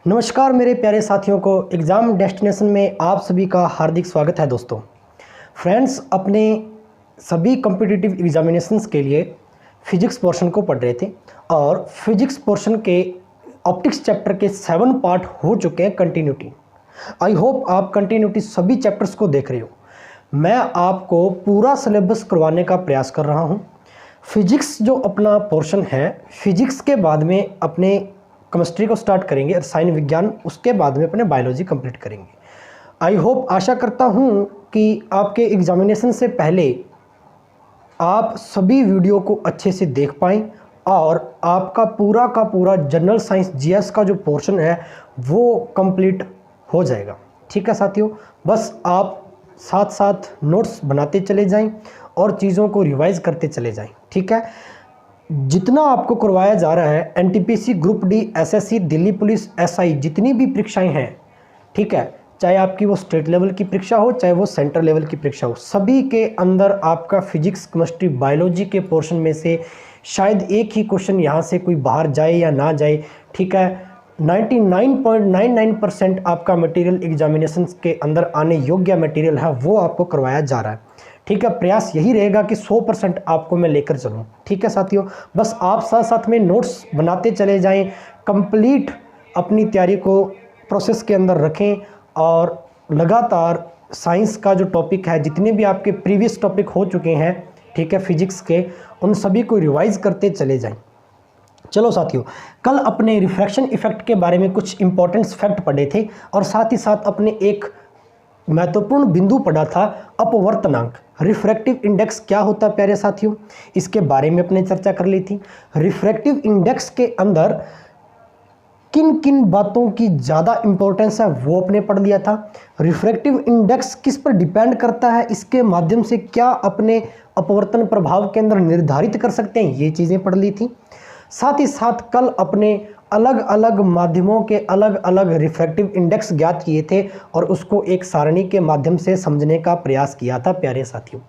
नमस्कार मेरे प्यारे साथियों को एग्ज़ाम डेस्टिनेशन में आप सभी का हार्दिक स्वागत है दोस्तों। फ्रेंड्स, अपने सभी कॉम्पिटिटिव एग्जामिनेशंस के लिए फिजिक्स पोर्शन को पढ़ रहे थे और फिजिक्स पोर्शन के ऑप्टिक्स चैप्टर के 7 पार्ट हो चुके हैं कंटिन्यूटी। आई होप आप कंटिन्यूटी सभी चैप्टर्स को देख रहे हो। मैं आपको पूरा सिलेबस करवाने का प्रयास कर रहा हूँ। फिजिक्स जो अपना पोर्शन है, फिजिक्स के बाद में अपने केमिस्ट्री को स्टार्ट करेंगे, रसायन विज्ञान, उसके बाद में अपने बायोलॉजी कंप्लीट करेंगे। आई होप, आशा करता हूँ कि आपके एग्जामिनेशन से पहले आप सभी वीडियो को अच्छे से देख पाएँ और आपका पूरा का पूरा जनरल साइंस जीएस का जो पोर्शन है वो कंप्लीट हो जाएगा। ठीक है साथियों, बस आप साथ साथ नोट्स बनाते चले जाएं और चीज़ों को रिवाइज करते चले जाएं। ठीक है, जितना आपको करवाया जा रहा है NTPC, group D, SSC, Delhi police, SI, जितनी भी परीक्षाएं हैं, ठीक है, चाहे आपकी वो स्टेट लेवल की परीक्षा हो चाहे वो सेंट्रल लेवल की परीक्षा हो, सभी के अंदर आपका फिजिक्स, केमिस्ट्री, बायोलॉजी के पोर्शन में से शायद एक ही क्वेश्चन यहाँ से कोई बाहर जाए या ना जाए। ठीक है, 99.99% आपका मटेरियल एग्जामिनेशन के अंदर आने योग्य मटेरियल है, वो आपको करवाया जा रहा है। ठीक है, प्रयास यही रहेगा कि 100% आपको मैं लेकर चलूँ। ठीक है साथियों, बस आप साथ साथ में नोट्स बनाते चले जाएं, कंप्लीट अपनी तैयारी को प्रोसेस के अंदर रखें और लगातार साइंस का जो टॉपिक है, जितने भी आपके प्रीवियस टॉपिक हो चुके हैं, ठीक है, फिजिक्स के, उन सभी को रिवाइज करते चले जाएं। चलो साथियों, कल अपने रिफ्रैक्शन इफेक्ट के बारे में कुछ इंपॉर्टेंट फैक्ट पढ़े थे और साथ ही साथ अपने एक महत्वपूर्ण बिंदु पढ़ा था, अपवर्तनांक, रिफ्रैक्टिव इंडेक्स क्या होता है प्यारे साथियों, इसके बारे में अपने चर्चा कर ली थी। रिफ्रैक्टिव इंडेक्स के अंदर किन किन बातों की ज़्यादा इंपॉर्टेंस है वो अपने पढ़ लिया था। रिफ्रैक्टिव इंडेक्स किस पर डिपेंड करता है, इसके माध्यम से क्या अपने अपवर्तन प्रभाव के अंदर निर्धारित कर सकते हैं, ये चीज़ें पढ़ ली थी। साथ ही साथ कल अपने अलग अलग माध्यमों के अलग अलग रिफ्रैक्टिव इंडेक्स ज्ञात किए थे और उसको एक सारणी के माध्यम से समझने का प्रयास किया था प्यारे साथियों।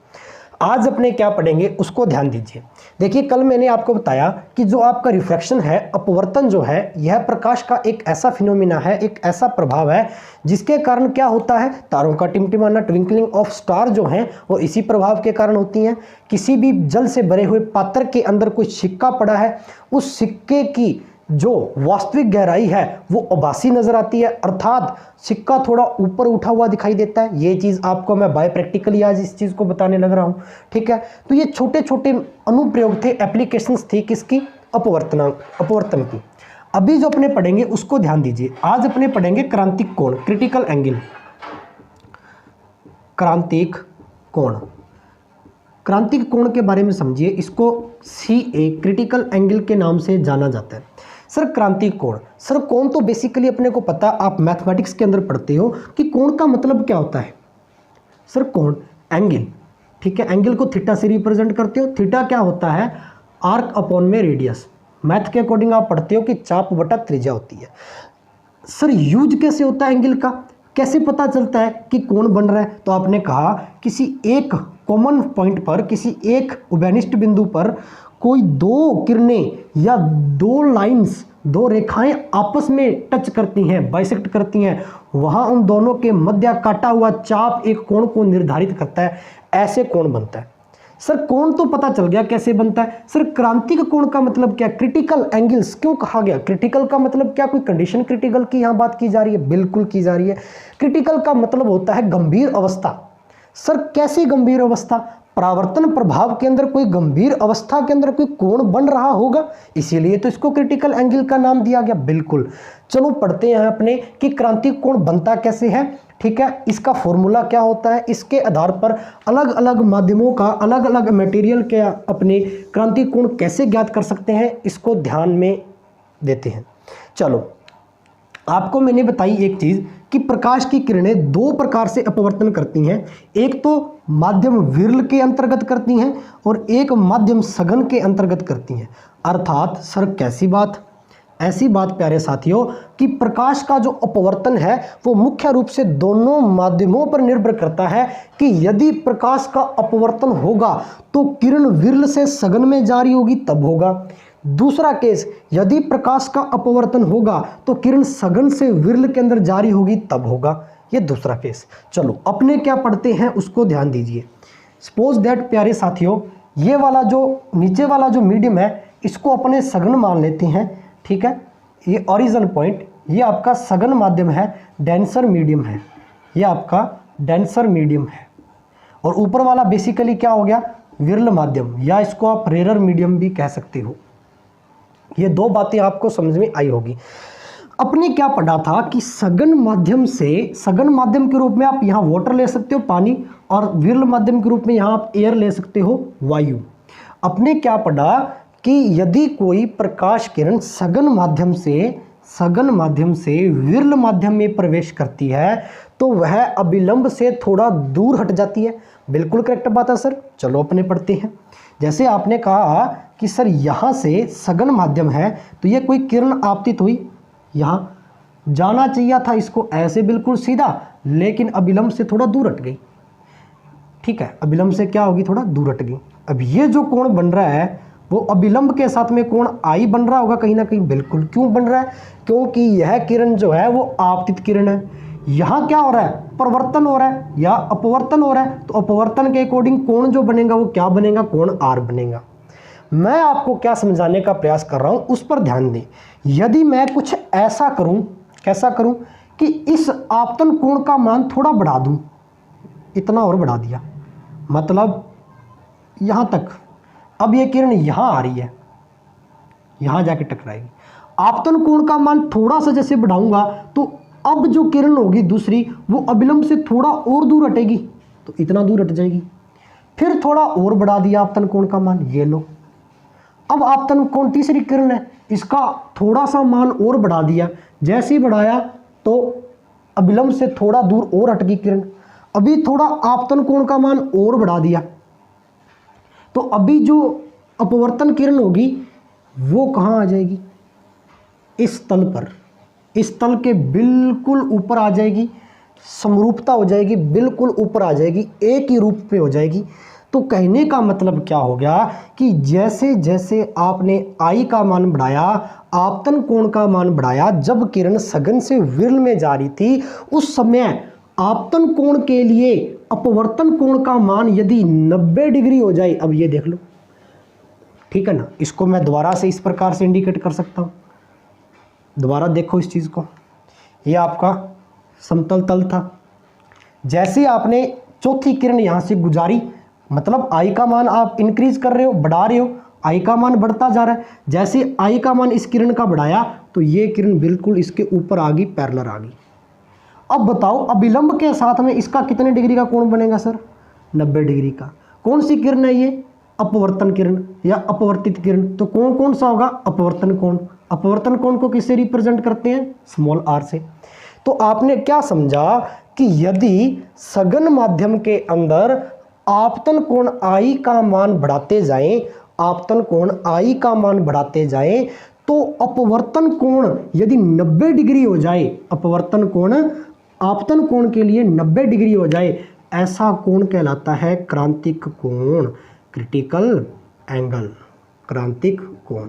आज अपने क्या पढ़ेंगे उसको ध्यान दीजिए। देखिए, कल मैंने आपको बताया कि जो आपका रिफ्रैक्शन है, अपवर्तन जो है, यह प्रकाश का एक ऐसा फिनोमिना है, एक ऐसा प्रभाव है जिसके कारण क्या होता है, तारों का टिमटिमाना, ट्विंकलिंग ऑफ स्टार जो हैं वो इसी प्रभाव के कारण होती हैं। किसी भी जल से भरे हुए पात्र के अंदर कोई सिक्का पड़ा है, उस सिक्के की जो वास्तविक गहराई है वो आभासी नजर आती है, अर्थात सिक्का थोड़ा ऊपर उठा हुआ दिखाई देता है। ये चीज़ आपको मैं बाय प्रैक्टिकली आज इस चीज़ को बताने लग रहा हूँ। ठीक है, तो ये छोटे छोटे अनुप्रयोग थे, एप्लीकेशंस थी किसकी, अपवर्तन की। अभी जो अपने पढ़ेंगे उसको ध्यान दीजिए। आज अपने पढ़ेंगे क्रांतिक कोण, क्रिटिकल एंगल। क्रांतिक कोण, क्रांतिक कोण के बारे में समझिए। इसको CA, क्रिटिकल एंगल के नाम से जाना जाता है। सर क्रांतिक कोण, सर कोण तो बेसिकली अपने को पता, आप मैथमेटिक्स के अंदर पढ़ते हो कि कोण का मतलब क्या होता है। सर कोण, एंगल, ठीक है, एंगल को थीटा से रिप्रेजेंट करते हो। थीटा क्या होता है, आर्क अपॉन में रेडियस। मैथ के अकॉर्डिंग आप पढ़ते हो कि चाप बटा त्रिज्या होती है। सर यूज कैसे होता है एंगल का, कैसे पता चलता है कि कोण बन रहा है, तो आपने कहा किसी एक कॉमन पॉइंट पर, किसी एक उभयनिष्ठ बिंदु पर कोई दो किरणें या दो लाइंस, दो रेखाएं आपस में टच करती हैं, बाइसेक्ट करती हैं, वहां उन दोनों के मध्य काटा हुआ चाप एक कोण को निर्धारित करता है, ऐसे कोण बनता है। सर कोण तो पता चल गया कैसे बनता है। सर क्रांतिक कोण का मतलब क्या, क्रिटिकल एंगल्स क्यों कहा गया, क्रिटिकल का मतलब क्या, कोई कंडीशन क्रिटिकल की यहाँ बात की जा रही है, बिल्कुल की जा रही है। क्रिटिकल का मतलब होता है गंभीर अवस्था। सर कैसी गंभीर अवस्था, परावर्तन प्रभाव के अंदर कोई गंभीर अवस्था के अंदर कोई कोण बन रहा होगा, इसीलिए तो इसको क्रिटिकल एंगल का नाम दिया गया। बिल्कुल, चलो पढ़ते हैं अपने कि क्रांतिक कोण बनता कैसे है। ठीक है, इसका फॉर्मूला क्या होता है, इसके आधार पर अलग अलग माध्यमों का, अलग अलग मटेरियल के अपने क्रांतिक कोण कैसे ज्ञात कर सकते हैं, इसको ध्यान में देते हैं। चलो, आपको मैंने बताई एक चीज़ कि प्रकाश की किरणें दो प्रकार से अपवर्तन करती हैं। एक तो माध्यम विरल के अंतर्गत करती हैं और एक माध्यम सघन के अंतर्गत करती हैं। अर्थात सर कैसी बात, ऐसी बात प्यारे साथियों कि प्रकाश का जो अपवर्तन है वो मुख्य रूप से दोनों माध्यमों पर निर्भर करता है कि यदि प्रकाश का अपवर्तन होगा तो किरण विरल से सघन में जारी होगी तब होगा, दूसरा केस, यदि प्रकाश का अपवर्तन होगा तो किरण सघन से विरल के अंदर जारी होगी तब होगा। ये दूसरा केस। चलो अपने क्या पढ़ते हैं उसको ध्यान दीजिए। सपोज दैट प्यारे साथियों, ये वाला जो नीचे वाला जो मीडियम है इसको अपने सघन मान लेते हैं, ठीक है। ये ओरिजिन पॉइंट, ये आपका सघन माध्यम है, डेंसर मीडियम है, ये आपका डेंसर मीडियम है। और ऊपर वाला बेसिकली क्या हो गया, विरल माध्यम, या इसको आप रेरर मीडियम भी कह सकते हो। ये दो बातें आपको समझ में आई होगी। अपने क्या पढ़ा था कि सघन माध्यम से, सघन माध्यम के रूप में आप यहाँ वाटर ले सकते हो पानी, और विरल माध्यम के रूप में यहाँ आप एयर ले सकते हो वायु। अपने क्या पढ़ा कि यदि कोई प्रकाश किरण सघन माध्यम से विरल माध्यम में प्रवेश करती है तो वह अभिलंब से थोड़ा दूर हट जाती है। बिल्कुल करेक्ट बात है सर। चलो अपने पढ़ते हैं। जैसे आपने कहा कि सर यहाँ से सघन माध्यम है तो ये कोई किरण आपतित हुई, यहाँ जाना चाहिए था इसको ऐसे बिल्कुल सीधा, लेकिन अभिलंब से थोड़ा दूर हट गई, ठीक है। अभिलंब से क्या होगी, थोड़ा दूर हट गई। अब ये जो कोण बन रहा है वो अभिलंब के साथ में कोण आई बन रहा होगा कहीं ना कहीं। बिल्कुल, क्यों बन रहा है, क्योंकि यह किरण जो है वो आपतित किरण है। यहाँ क्या हो रहा है, परिवर्तन हो रहा है या अपवर्तन हो रहा है, तो अपवर्तन के अकॉर्डिंग कोण जो बनेगा वो क्या बनेगा, कोण आर बनेगा। मैं आपको क्या समझाने का प्रयास कर रहा हूं उस पर ध्यान दें। यदि मैं कुछ ऐसा करूं, कैसा करूं कि इस आपतन कोण का मान थोड़ा बढ़ा दूं, इतना और बढ़ा दिया, मतलब यहां तक, अब ये किरण यहां आ रही है, यहां जाके टकराएगी। आपतन कोण का मान थोड़ा सा जैसे बढ़ाऊंगा तो अब जो किरण होगी दूसरी वो अभिलंब से थोड़ा और दूर हटेगी, तो इतना दूर हट जाएगी। फिर थोड़ा और बढ़ा दिया आपतन कोण का मान, ये लो। अब आपतन कोण तीसरी किरण है, इसका थोड़ा सा मान और बढ़ा दिया, जैसे ही बढ़ाया तो अभिलंब से थोड़ा दूर और हट गई किरण। अभी थोड़ा आपतन कोण का मान और बढ़ा दिया, तो अभी जो अपवर्तन किरण होगी वो कहाँ आ जाएगी, इस तल पर, इस तल के बिल्कुल ऊपर आ जाएगी, समरूपता हो जाएगी, बिल्कुल ऊपर आ जाएगी, एक ही रूप पे हो जाएगी। तो कहने का मतलब क्या हो गया कि जैसे जैसे आपने आई का मान बढ़ाया, आपतन कोण का मान बढ़ाया, जब किरण सघन से विरल में जा रही थी उस समय आपतन कोण के लिए अपवर्तन कोण का मान यदि 90 डिग्री हो जाए, अब ये देख लो, ठीक है ना। इसको मैं दोबारा से इस प्रकार से इंडिकेट कर सकता हूं, दोबारा देखो इस चीज को। ये आपका समतल तल था, जैसे आपने चौथी किरण यहां से गुजारी, मतलब आई का मान आप इंक्रीज कर रहे हो, बढ़ा रहे हो, आई का मान बढ़ता जा रहा है। जैसे आई का मान इस किरण का बढ़ाया तो ये किरण बिल्कुल इसके ऊपर आ गई, पैरेलल आ गई। अब बताओ अभिलंब के साथ में इसका कितने डिग्री का कोण बनेगा सर, 90 डिग्री का। कौन सी किरण है ये, अपवर्तन किरण या अपवर्तित किरण। तो कौन कौन सा होगा, अपवर्तन कोण। अपवर्तन कोण को किससे रिप्रेजेंट करते हैं, स्मॉल आर से। तो आपने क्या समझा कि यदि सघन माध्यम के अंदर आपतन कोण आई का मान बढ़ाते जाएं, आपतन कोण आई का मान बढ़ाते जाएं, तो अपवर्तन कोण यदि 90 डिग्री हो जाए, अपवर्तन कोण आपतन कोण के लिए 90 डिग्री हो जाए, ऐसा कोण कहलाता है क्रांतिक कोण, क्रिटिकल एंगल, क्रांतिक कोण।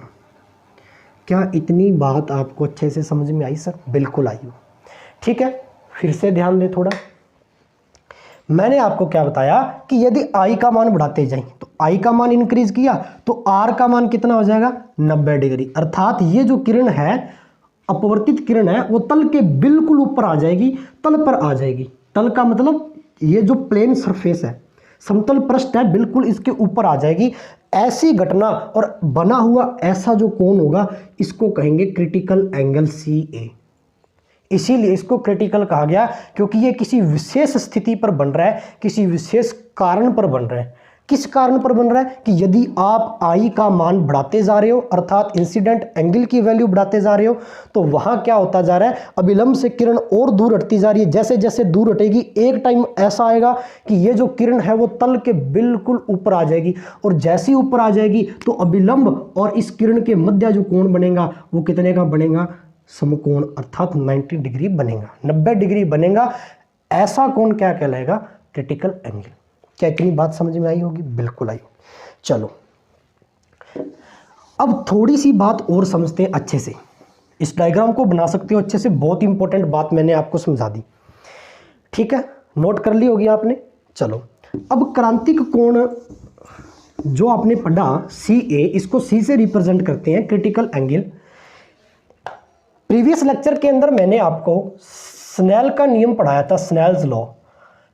क्या इतनी बात आपको अच्छे से समझ में आई सर? बिल्कुल आई हो, ठीक है। फिर से ध्यान दें थोड़ा। मैंने आपको क्या बताया कि यदि आई का मान बढ़ाते जाएं, तो आई का मान इंक्रीज किया तो आर का मान कितना हो जाएगा, 90 डिग्री। अर्थात ये जो किरण है, अपवर्तित किरण है, वो तल के बिल्कुल ऊपर आ जाएगी, तल पर आ जाएगी। तल का मतलब ये जो प्लेन सरफेस है, समतल पृष्ठ है, बिल्कुल इसके ऊपर आ जाएगी। ऐसी घटना और बना हुआ ऐसा जो कोण होगा इसको कहेंगे क्रिटिकल एंगल CA। इसीलिए इसको क्रिटिकल कहा गया, क्योंकि ये किसी विशेष स्थिति पर बन रहा है, किसी विशेष कारण पर बन रहा है। किस कारण पर बन रहा है कि यदि आप आई का मान बढ़ाते जा रहे हो, अर्थात इंसिडेंट एंगल की वैल्यू बढ़ाते जा रहे हो, तो वहां क्या होता जा रहा है, अभिलंब से किरण और दूर हटती जा रही है। जैसे जैसे दूर हटेगी, एक टाइम ऐसा आएगा कि ये जो किरण है वो तल के बिल्कुल ऊपर आ जाएगी, और जैसे ही ऊपर आ जाएगी तो अभिलंब और इस किरण के मध्य जो कोण बनेगा वो कितने का बनेगा, समकोण, अर्थात 90 डिग्री बनेगा, 90 डिग्री बनेगा। ऐसा कोण क्या कहलाएगा, क्रिटिकल एंगल। क्या इतनी बात समझ में आई होगी? बिल्कुल आई। चलो अब थोड़ी सी बात और समझते हैं अच्छे से, इस डायग्राम को बना सकते हो अच्छे से, बहुत इंपॉर्टेंट बात मैंने आपको समझा दी, ठीक है, नोट कर ली होगी आपने। चलो अब क्रांतिक कोण जो आपने पढ़ा सी ए, इसको सी से रिप्रेजेंट करते हैं क्रिटिकल एंगल। प्रीवियस लेक्चर के अंदर मैंने आपको स्नेल का नियम पढ़ाया था, स्नेल्स लॉ।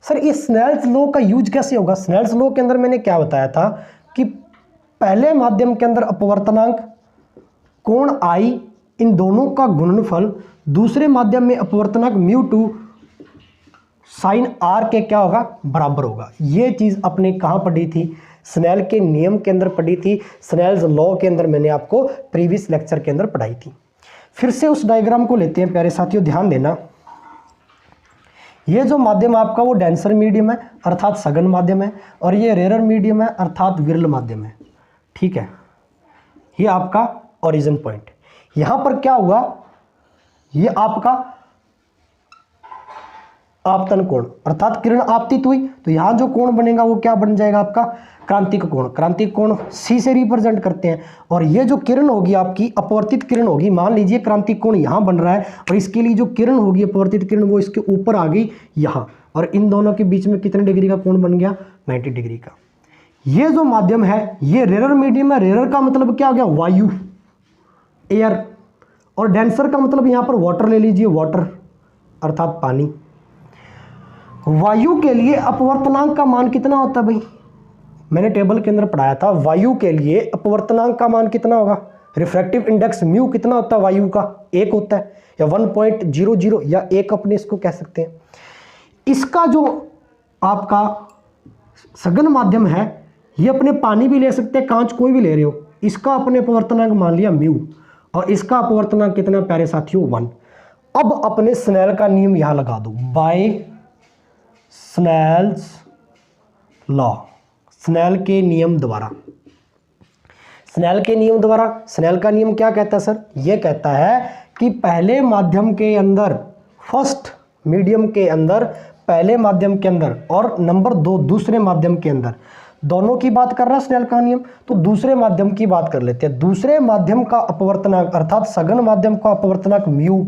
सर ये स्नेल्स लॉ का यूज कैसे होगा? स्नेल्स लॉ के अंदर मैंने क्या बताया था कि पहले माध्यम के अंदर अपवर्तनांक कोण आई, इन दोनों का गुणनफल दूसरे माध्यम में अपवर्तनांक म्यू टू साइन आर के क्या होगा? बराबर होगा। ये चीज़ अपने कहाँ पढ़ी थी? स्नेल के नियम के अंदर पढ़ी थी, स्नेल्स लॉ के अंदर मैंने आपको प्रीवियस लेक्चर के अंदर पढ़ाई थी। फिर से उस डायग्राम को लेते हैं प्यारे साथियों, ध्यान देना। ये जो माध्यम आपका वो डेंसर मीडियम है अर्थात सघन माध्यम है, और ये रेरर मीडियम है अर्थात विरल माध्यम है, ठीक है। ये आपका ओरिजिन पॉइंट। यहां पर क्या हुआ? ये आपका आपतन कोण अर्थात किरण आपतित हुई, तो यहां जो कोण बनेगा वो क्या बन जाएगा? आपका क्रांतिक कोण। क्रांतिक कोण सी से रिप्रेजेंट करते हैं, और ये जो किरण होगी आपकी अपवर्तित किरण होगी, मान लीजिए क्रांतिक कोण यहां बन रहा है और इसके लिए जो किरण होगी अपवर्तित किरण वो इसके ऊपर आ गई यहां, और इन दोनों के बीच में कितने डिग्री का कोण बन गया? 90 डिग्री का। ये जो माध्यम है ये रेरर मीडियम है। रेरर का मतलब क्या हो गया? वायु, एयर, और डेंसर का मतलब यहां पर वाटर ले लीजिए, वाटर अर्थात पानी। वायु के लिए अपवर्तनांक का मान कितना होता है भाई? मैंने टेबल के अंदर पढ़ाया था, वायु के लिए अपवर्तनांक का मान कितना होगा? रिफ्रैक्टिव इंडेक्स म्यू कितना होता है वायु का? 1 होता है, या 1.00 या 1 अपने इसको कह सकते हैं। इसका जो आपका सघन माध्यम है ये अपने पानी भी ले सकते हैं, कांच कोई भी ले रहे हो, इसका अपने अपवर्तनांक मान लिया म्यू, और इसका अपवर्तनांक कितना प्यारे साथियों? 1। अब अपने स्नेल का नियम यहां लगा दो, बाय स्नेल्स लॉ, स्नेल के नियम द्वारा। स्नेल के नियम द्वारा, स्नेल का नियम क्या कहता है सर? ये कहता है कि पहले माध्यम के अंदर, फर्स्ट मीडियम के अंदर, पहले माध्यम के अंदर, और नंबर 2 दूसरे माध्यम के अंदर, दोनों की बात कर रहा है स्नेल का नियम, तो दूसरे माध्यम की बात कर लेते हैं। दूसरे माध्यम का अपवर्तनांक अर्थात सघन माध्यम का अपवर्तनांक म्यू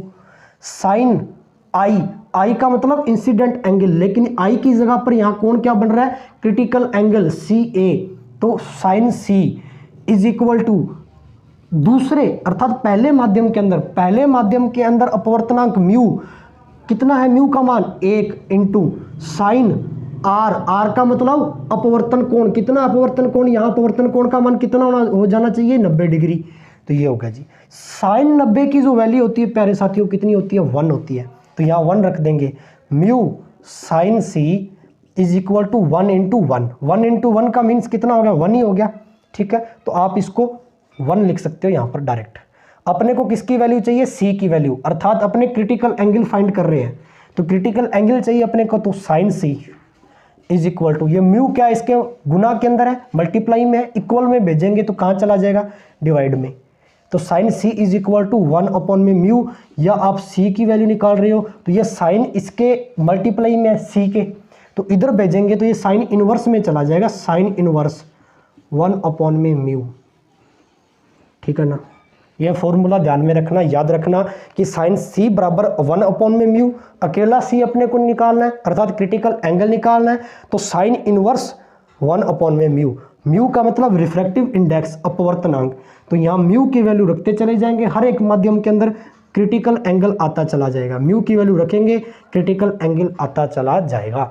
साइन आई, आई का मतलब इंसिडेंट एंगल, लेकिन आई की जगह पर यहां कोण क्या बन रहा है? क्रिटिकल एंगल सी ए, तो sine C is equal to दूसरे अर्थात पहले माध्यम के अंदर, पहले माध्यम के अंदर अपवर्तनांक म्यू कितना है? म्यू का मान 1 इंटू साइन आर, आर का मतलब अपवर्तन कोण, कितना अपवर्तन कोण? यहाँ अपवर्तन कोण का मान कितना हो जाना चाहिए? 90 डिग्री। तो ये होगा जी साइन 90 की जो वैल्यू होती है प्यारे साथियों कितनी होती है? 1 होती है, तो यहाँ 1 रख देंगे। Mu sine C is equal to 1 into 1, 1 into 1 का मीन्स कितना हो गया? 1 ही हो गया, ठीक है। तो आप इसको 1 लिख सकते हो यहाँ पर डायरेक्ट। अपने को किसकी वैल्यू चाहिए? सी की वैल्यू, अर्थात अपने क्रिटिकल एंगल फाइंड कर रहे हैं, तो क्रिटिकल एंगल चाहिए अपने को, तो sine C is equal to, ये म्यू क्या इसके गुना के अंदर है, मल्टीप्लाई में है, इक्वल में भेजेंगे तो कहाँ चला जाएगा? डिवाइड में। तो sine C is equal to 1 upon में म्यू, या आप सी की वैल्यू निकाल रहे हो तो ये साइन इसके मल्टीप्लाई में है सी के, तो इधर भेजेंगे तो ये साइन इनवर्स में चला जाएगा, साइन इनवर्स 1 अपॉन में म्यू, ठीक है ना। यह फॉर्मूला ध्यान में रखना, याद रखना कि साइन सी बराबर 1 अपॉन में म्यू, अकेला सी अपने को निकालना है अर्थात क्रिटिकल एंगल निकालना है, तो साइन इनवर्स 1 अपॉन में म्यू, म्यू का मतलब रिफ्रैक्टिव इंडेक्स अपवर्तनांक, तो यहाँ म्यू की वैल्यू रखते चले जाएंगे, हर एक माध्यम के अंदर क्रिटिकल एंगल आता चला जाएगा, म्यू की वैल्यू रखेंगे क्रिटिकल एंगल आता चला जाएगा।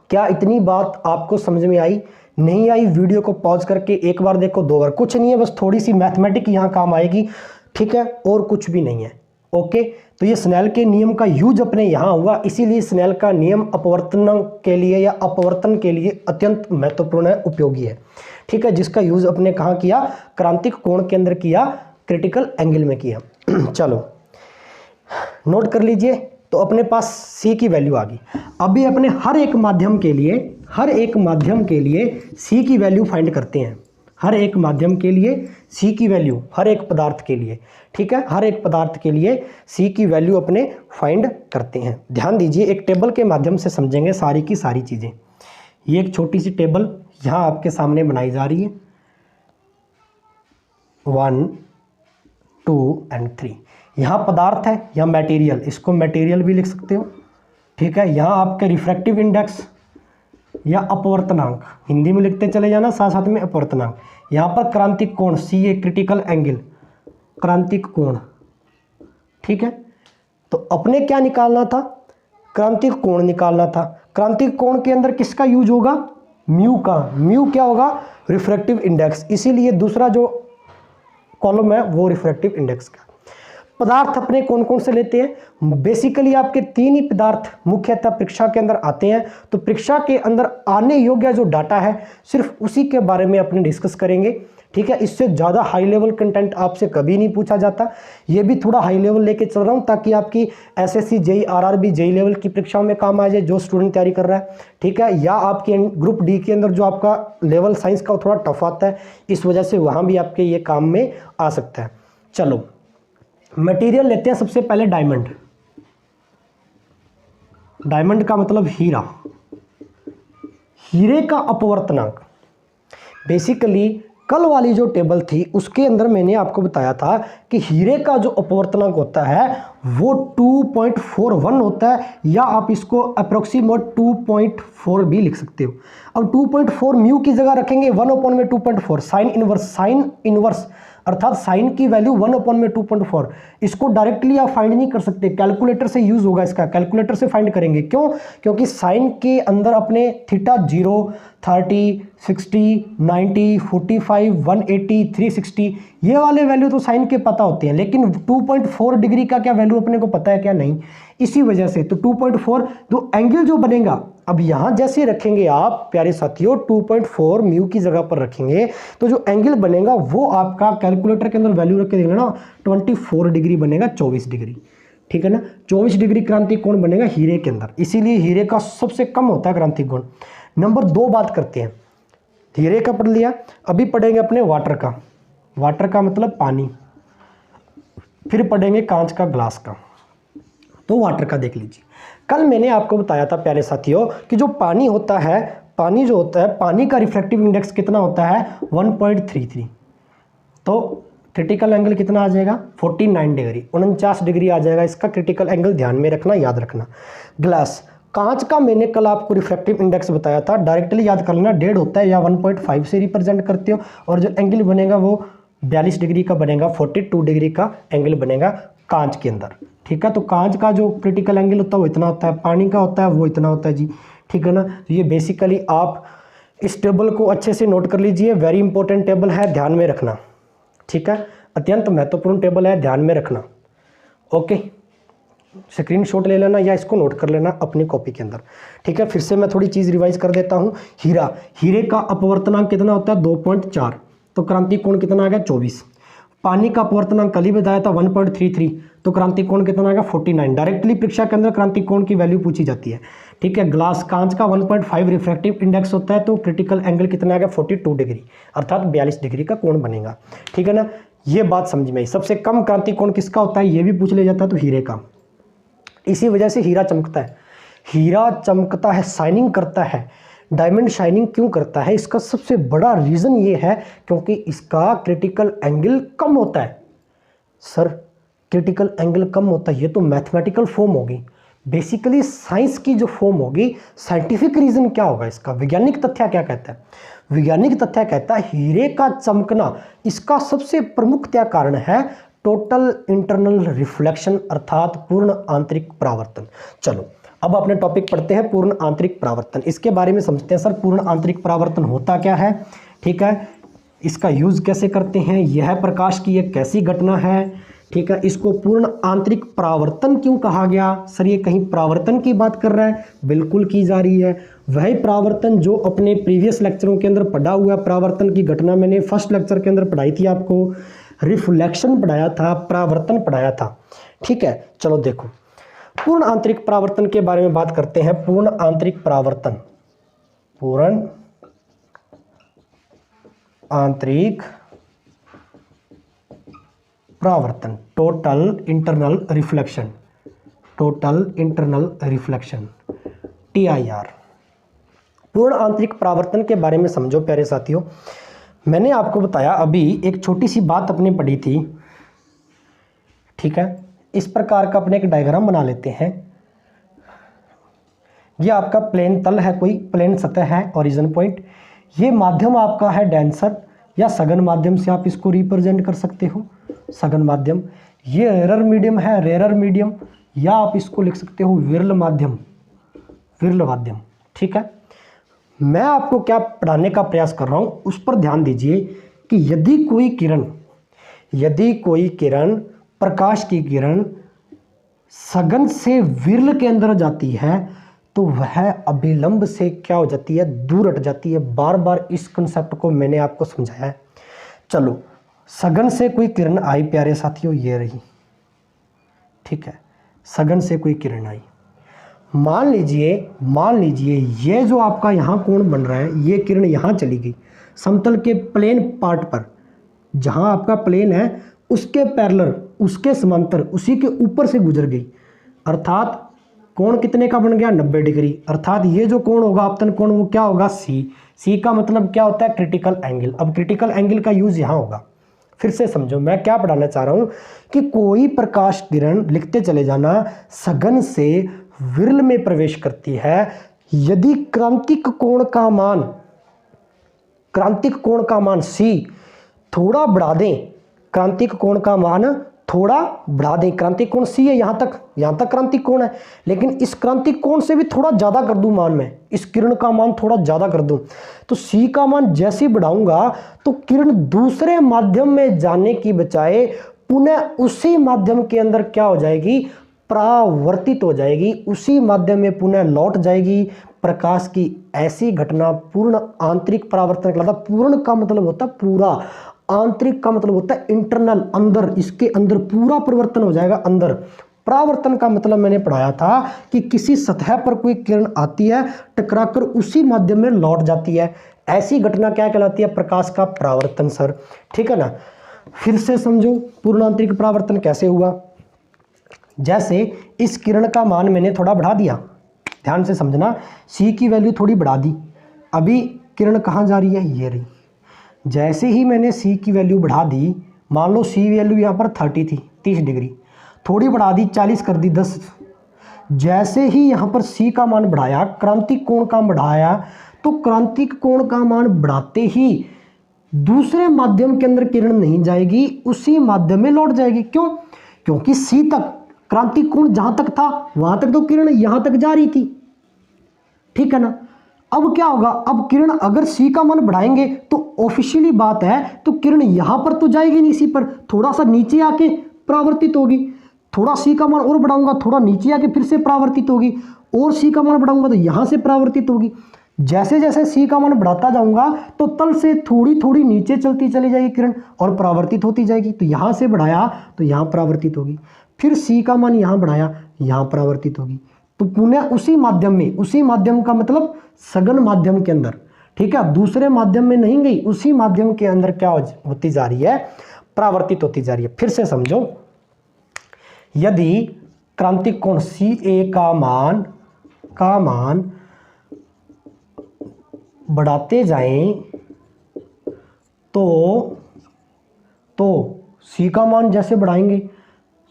क्या इतनी बात आपको समझ में आई? नहीं आई? वीडियो को पॉज करके एक बार देखो, 2 बार, कुछ नहीं है, बस थोड़ी सी मैथमेटिक यहाँ काम आएगी, ठीक है, और कुछ भी नहीं है। ओके, तो ये स्नेल के नियम का यूज अपने यहाँ हुआ, इसीलिए स्नेल का नियम अपवर्तन के लिए या अपवर्तन के लिए अत्यंत महत्वपूर्ण है, उपयोगी है, ठीक है, जिसका यूज अपने कहाँ किया? क्रांतिक कोण के अंदर किया, क्रिटिकल एंगल में किया। चलो नोट कर लीजिए, तो अपने पास सी की वैल्यू आ गई। अभी अपने हर एक माध्यम के लिए सी की वैल्यू फाइंड करते हैं, हर एक माध्यम के लिए सी की वैल्यू, हर एक पदार्थ के लिए, ठीक है, हर एक पदार्थ के लिए सी की वैल्यू अपने फाइंड करते हैं। ध्यान दीजिए, एक टेबल के माध्यम से समझेंगे सारी की सारी चीज़ें। ये एक छोटी सी टेबल यहाँ आपके सामने बनाई जा रही है, 1, 2 एंड 3। यहाँ पदार्थ है या मटेरियल, इसको मटेरियल भी लिख सकते हो, ठीक है। यहाँ आपके रिफ्रैक्टिव इंडेक्स या अपवर्तनांक, हिंदी में लिखते चले जाना, साथ साथ में अपवर्तनांक। यहाँ पर क्रांतिक कोण सी ए, क्रिटिकल एंगल, क्रांतिक कोण, ठीक है। तो अपने क्या निकालना था, क्रांतिक कोण निकालना था। क्रांतिक कोण के अंदर किसका यूज होगा, म्यू का। म्यू क्या होगा, रिफ्रैक्टिव इंडेक्स, इसीलिए दूसरा जो कॉलम है वो रिफ्रैक्टिव इंडेक्स का। पदार्थ अपने कौन कौन से लेते हैं, बेसिकली आपके 3 ही पदार्थ मुख्यतः परीक्षा के अंदर आते हैं। तो परीक्षा के अंदर आने योग्य जो डाटा है सिर्फ उसी के बारे में अपने डिस्कस करेंगे, ठीक है। इससे ज़्यादा हाई लेवल कंटेंट आपसे कभी नहीं पूछा जाता। ये भी थोड़ा हाई लेवल लेके चल रहा हूँ ताकि आपकी SSC, JE, RRB, JE level की परीक्षाओं में काम आ जाए जो स्टूडेंट तैयारी कर रहा है, ठीक है। या आपके ग्रुप डी के अंदर जो आपका लेवल साइंस का थोड़ा टफ आता है, इस वजह से वहाँ भी आपके ये काम में आ सकता है। चलो मटेरियल लेते हैं सबसे पहले डायमंड। डायमंड का मतलब हीरा। हीरे का अपवर्तनांक, बेसिकली कल वाली जो टेबल थी उसके अंदर मैंने आपको बताया था कि हीरे का जो अपवर्तनांक होता है वो 2.41 होता है, या आप इसको अप्रोक्सीमेट 2.4 भी लिख सकते हो। अब 2.4 म्यू की जगह रखेंगे 1/2.4, साइन इनवर्स अर्थात साइन की वैल्यू 1/2.4। इसको डायरेक्टली आप फाइंड नहीं कर सकते, कैलकुलेटर से यूज होगा इसका, कैलकुलेटर से फाइंड करेंगे। क्यों, क्योंकि साइन के अंदर अपने थीटा 0, 30, 60, 90, 45, 180, 360 ये वाले वैल्यू तो साइन के पता होते हैं, लेकिन 2.4 डिग्री का क्या वैल्यू अपने को पता है क्या, नहीं। इसी वजह से तो 2.4 तो एंगल जो बनेगा, अब यहां जैसे रखेंगे आप प्यारे साथियों 2.4 म्यू की जगह पर रखेंगे तो जो एंगल बनेगा वो आपका कैलकुलेटर के अंदर वैल्यू रख के देंगे ना 24 डिग्री बनेगा, 24 डिग्री, ठीक है ना। 24 डिग्री क्रांतिक कोण बनेगा हीरे के अंदर, इसीलिए हीरे का सबसे कम होता है क्रांतिक कोण। नंबर 2 बात करते हैं, हीरे का पढ़ लिया, अभी पढ़ेंगे अपने वाटर का। वाटर का मतलब पानी, फिर पढ़ेंगे कांच का, ग्लास का। तो वाटर का देख लीजिए, कल मैंने आपको बताया था प्यारे साथियों कि जो पानी होता है, पानी जो होता है, पानी का रिफ्रैक्टिव इंडेक्स कितना होता है 1.33। तो क्रिटिकल एंगल कितना आ जाएगा 49 डिग्री, 49 डिग्री आ जाएगा इसका क्रिटिकल एंगल, ध्यान में रखना, याद रखना। ग्लास, कांच का मैंने कल आपको रिफ्रैक्टिव इंडेक्स बताया था, डायरेक्टली याद कर लेना, 1.5 होता है या 1.5 से रिप्रेजेंट करते हो, और जो एंगल बनेगा वो 42 डिग्री का बनेगा, 42 डिग्री का एंगल बनेगा कांच के अंदर, ठीक है। तो कांच का जो क्रिटिकल एंगल होता है वो इतना होता है, पानी का होता है वो इतना होता है जी, ठीक है ना। तो ये बेसिकली आप इस टेबल को अच्छे से नोट कर लीजिए, वेरी इंपॉर्टेंट टेबल है, ध्यान में रखना, ठीक है। अत्यंत महत्वपूर्ण टेबल है, ध्यान में रखना, ओके। स्क्रीनशॉट ले लेना या इसको नोट कर लेना अपनी कॉपी के अंदर, ठीक है। फिर से मैं थोड़ी चीज़ रिवाइज कर देता हूँ। हीरा, हीरे का अपवर्तनांक कितना होता है 2.4, तो क्रांतिक कोण कितना आ गया 24। पानी का अपवर्तनांक कल ही बताया था 1.33, तो क्रांतिक कोण कितना आएगा 49। डायरेक्टली परीक्षा के अंदर क्रांतिक कोण की वैल्यू पूछी जाती है, ठीक है। ग्लास, कांच का 1.5 रिफ्रैक्टिव इंडेक्स होता है, तो क्रिटिकल एंगल कितना आएगा 42 डिग्री, अर्थात 42 डिग्री का कोण बनेगा, ठीक है ना। ये बात समझ में आई। सबसे कम क्रांतिक कोण किसका होता है ये भी पूछ लिया जाता है, तो हीरे का। इसी वजह से हीरा चमकता है, हीरा चमकता है, शाइनिंग करता है। डायमंड शाइनिंग क्यों करता है, इसका सबसे बड़ा रीज़न ये है क्योंकि इसका क्रिटिकल एंगल कम होता है। सर क्रिटिकल एंगल कम होता है, ये तो मैथमेटिकल फॉर्म होगी, बेसिकली साइंस की जो फॉर्म होगी। साइंटिफिक रीज़न क्या होगा इसका, वैज्ञानिक तथ्य क्या कहता है, वैज्ञानिक तथ्य कहता है हीरे का चमकना, इसका सबसे प्रमुख क्या कारण है, टोटल इंटरनल रिफ्लेक्शन अर्थात पूर्ण आंतरिक परावर्तन। चलो अब अपने टॉपिक पढ़ते हैं, पूर्ण आंतरिक परावर्तन। इसके बारे में समझते हैं सर पूर्ण आंतरिक परावर्तन होता क्या है, ठीक है, इसका यूज़ कैसे करते हैं, यह प्रकाश की एक कैसी घटना है, ठीक है। इसको पूर्ण आंतरिक परावर्तन क्यों कहा गया, सर ये कहीं परावर्तन की बात कर रहा है, बिल्कुल की जा रही है वही परावर्तन जो अपने प्रीवियस लेक्चरों के अंदर पढ़ा हुआ परावर्तन की घटना मैंने फर्स्ट लेक्चर के अंदर पढ़ाई थी आपको, रिफ्लेक्शन पढ़ाया था, परावर्तन पढ़ाया था, ठीक है। चलो देखो पूर्ण आंतरिक परावर्तन के बारे में बात करते हैं। पूर्ण आंतरिक परावर्तन, पूर्ण आंतरिक परावर्तन, total internal reflection, total internal reflection, TIR। पूर्ण आंतरिक परावर्तन के बारे में समझो प्यारे साथियों। मैंने आपको बताया अभी एक छोटी सी बात अपने पढ़ी थी, ठीक है। इस प्रकार का अपने एक डायग्राम बना लेते हैं। ये आपका प्लेन तल है, कोई प्लेन सतह है, ओरिजिन पॉइंट। ये माध्यम आपका है डेंसर या सघन माध्यम से आप इसको रिप्रेजेंट कर सकते हो, सघन माध्यम। ये रेरर मीडियम है, रेरर मीडियम, या आप इसको लिख सकते हो विरल माध्यम, विरल माध्यम, ठीक है। मैं आपको क्या पढ़ाने का प्रयास कर रहा हूं उस पर ध्यान दीजिए कि यदि कोई किरण प्रकाश की किरण सघन से विरल के अंदर जाती है तो वह अभिलंब से क्या हो जाती है, दूर हट जाती है। बार बार इस कंसेप्ट को मैंने आपको समझाया है। चलो, सघन से कोई किरण आई प्यारे साथियों, ये रही, ठीक है। सघन से कोई किरण आई, मान लीजिए ये जो आपका यहाँ कोण बन रहा है, ये किरण यहाँ चली गई समतल के प्लेन पार्ट पर, जहाँ आपका प्लेन है उसके पैरेलल, उसके समांतर, उसी के ऊपर से गुजर गई। अर्थात कोण कितने का बन गया, 90 डिग्री। अर्थात ये जो कोण होगा आपतन कोण, वो क्या होगा, सी का मतलब क्या होता है, क्रिटिकल एंगल। अब क्रिटिकल एंगल का यूज यहाँ होगा। फिर से समझो मैं क्या पढ़ाना चाह रहा हूँ कि कोई प्रकाश किरण, लिखते चले जाना, सघन से विरल में प्रवेश करती है। यदि क्रांतिक कोण का मान सी थोड़ा बढ़ा दें, क्रांतिक कोण का मान थोड़ा बढ़ा दें, क्रांतिक कोण सी है, यहाँ तक क्रांतिक कोण है, लेकिन इस क्रांतिक कोण से भी थोड़ा ज़्यादा कर दूं मान में, इस किरण का मान थोड़ा ज़्यादा कर दूं, तो सी का मान जैसे ही बढ़ाऊंगा तो किरण दूसरे माध्यम में जाने की बजाय पुनः उसी माध्यम के अंदर क्या हो जाएगी, परावर्तित हो जाएगी, उसी माध्यम में पुनः लौट जाएगी। प्रकाश की ऐसी घटना पूर्ण आंतरिक परावर्तन कहलाता है। पूर्ण का मतलब होता है पूरा, आंतरिक का मतलब होता है इंटरनल, अंदर, इसके अंदर पूरा परिवर्तन हो जाएगा अंदर। परावर्तन का मतलब मैंने पढ़ाया था कि किसी सतह पर कोई किरण आती है, टकराकर उसी माध्यम में लौट जाती है। ऐसी घटना क्या कहलाती है, प्रकाश का परावर्तन सर, ठीक है ना। फिर से समझो पूर्ण आंतरिक परावर्तन कैसे हुआ। जैसे इस किरण का मान मैंने थोड़ा बढ़ा दिया, ध्यान से समझना, सी की वैल्यू थोड़ी बढ़ा दी। अभी किरण कहाँ जा रही है, ये रही। जैसे ही मैंने सी की वैल्यू बढ़ा दी, मान लो सी वैल्यू यहाँ पर 30 थी, 30 डिग्री, थोड़ी बढ़ा दी, 40 कर दी, 10। जैसे ही यहाँ पर सी का मान बढ़ाया, क्रांतिक कोण का बढ़ाया, तो क्रांतिक कोण का मान बढ़ाते ही दूसरे माध्यम के अंदर किरण नहीं जाएगी, उसी माध्यम में लौट जाएगी। क्यों? क्योंकि सी तक क्रांतिक कोण जहाँ तक था वहाँ तक तो किरण यहाँ तक जा रही थी, ठीक है ना। अब क्या होगा, अब किरण अगर सी का मान बढ़ाएंगे तो ऑफिशियली बात है तो किरण यहां पर तो जाएगी नहीं, सी पर थोड़ा सा नीचे आके परावर्तित होगी। थोड़ा सी का मान और बढ़ाऊंगा, थोड़ा नीचे आके फिर से परावर्तित होगी, और सी का मान बढ़ाऊंगा तो यहां से परावर्तित होगी। जैसे जैसे सी का मान बढ़ाता जाऊंगा तो तल से थोड़ी थोड़ी नीचे चलती चली जाएगी किरण और परावर्तित होती जाएगी। तो यहां से बढ़ाया तो यहां परावर्तित होगी, फिर सी का मान यहां बढ़ाया, यहां परावर्तित होगी। तो पुनः उसी माध्यम में, उसी माध्यम का मतलब सघन माध्यम के अंदर, ठीक है, दूसरे माध्यम में नहीं गई, उसी माध्यम के अंदर क्या होती जा रही है, परावर्तित होती जा रही है। फिर से समझो, यदि क्रांतिक कोण सी ए का मान बढ़ाते जाएं तो सी का मान जैसे बढ़ाएंगे,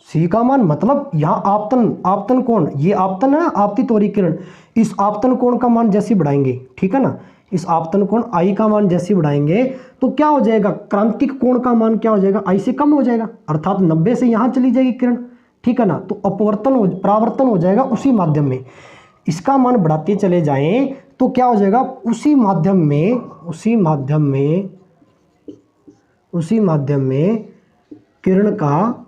सी का मान मतलब यहाँ आपतन कोण, ये आपतन है ना, आपतित हो रही किरण, इस आपतन कोण का मान जैसे बढ़ाएंगे, ठीक है ना, इस आपतन कोण आई का मान जैसे बढ़ाएंगे तो क्या हो जाएगा, क्रांतिक कोण का मान क्या हो जाएगा, आई से कम हो जाएगा। अर्थात 90 से यहाँ चली जाएगी किरण, ठीक है ना। तो परावर्तन हो जाएगा उसी माध्यम में। इसका मान बढ़ाते चले जाएं तो क्या हो जाएगा, उसी माध्यम में किरण का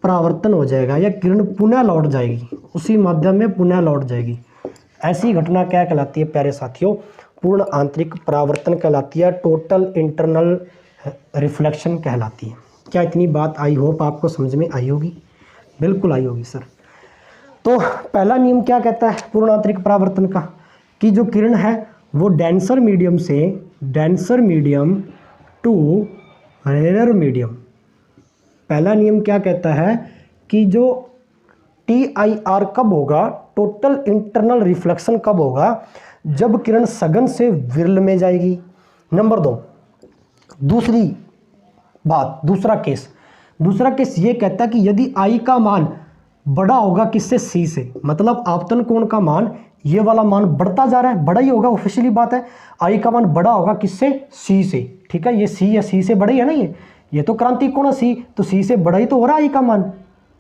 परावर्तन हो जाएगा, या किरण पुनः लौट जाएगी, उसी माध्यम में पुनः लौट जाएगी। ऐसी घटना क्या कहलाती है प्यारे साथियों, पूर्ण आंतरिक परावर्तन कहलाती है, टोटल इंटरनल रिफ्लेक्शन कहलाती है। क्या इतनी बात आई होप आपको समझ में आई होगी? बिल्कुल आई होगी सर। तो पहला नियम क्या कहता है पूर्ण आंतरिक परावर्तन का, कि जो किरण है वो denser medium to rarer medium, पहला नियम क्या कहता है कि जो TIR कब होगा, टोटल इंटरनल रिफ्लेक्शन कब होगा, जब किरण सघन से विरल में जाएगी। नंबर 2, दूसरी बात, दूसरा केस ये कहता है कि यदि आई का मान बड़ा होगा किससे, सी से, मतलब आपतन कोण का मान, ये वाला मान बढ़ता जा रहा है, बड़ा ही होगा, ऑफिशियली बात है, आई का मान बड़ा होगा किससे, सी से, ठीक है, ये सी या सी से बड़ा ही है ना, ये तो क्रांतिक कोण है सी, तो सी से बड़ा ही तो हो रहा है आई का मान,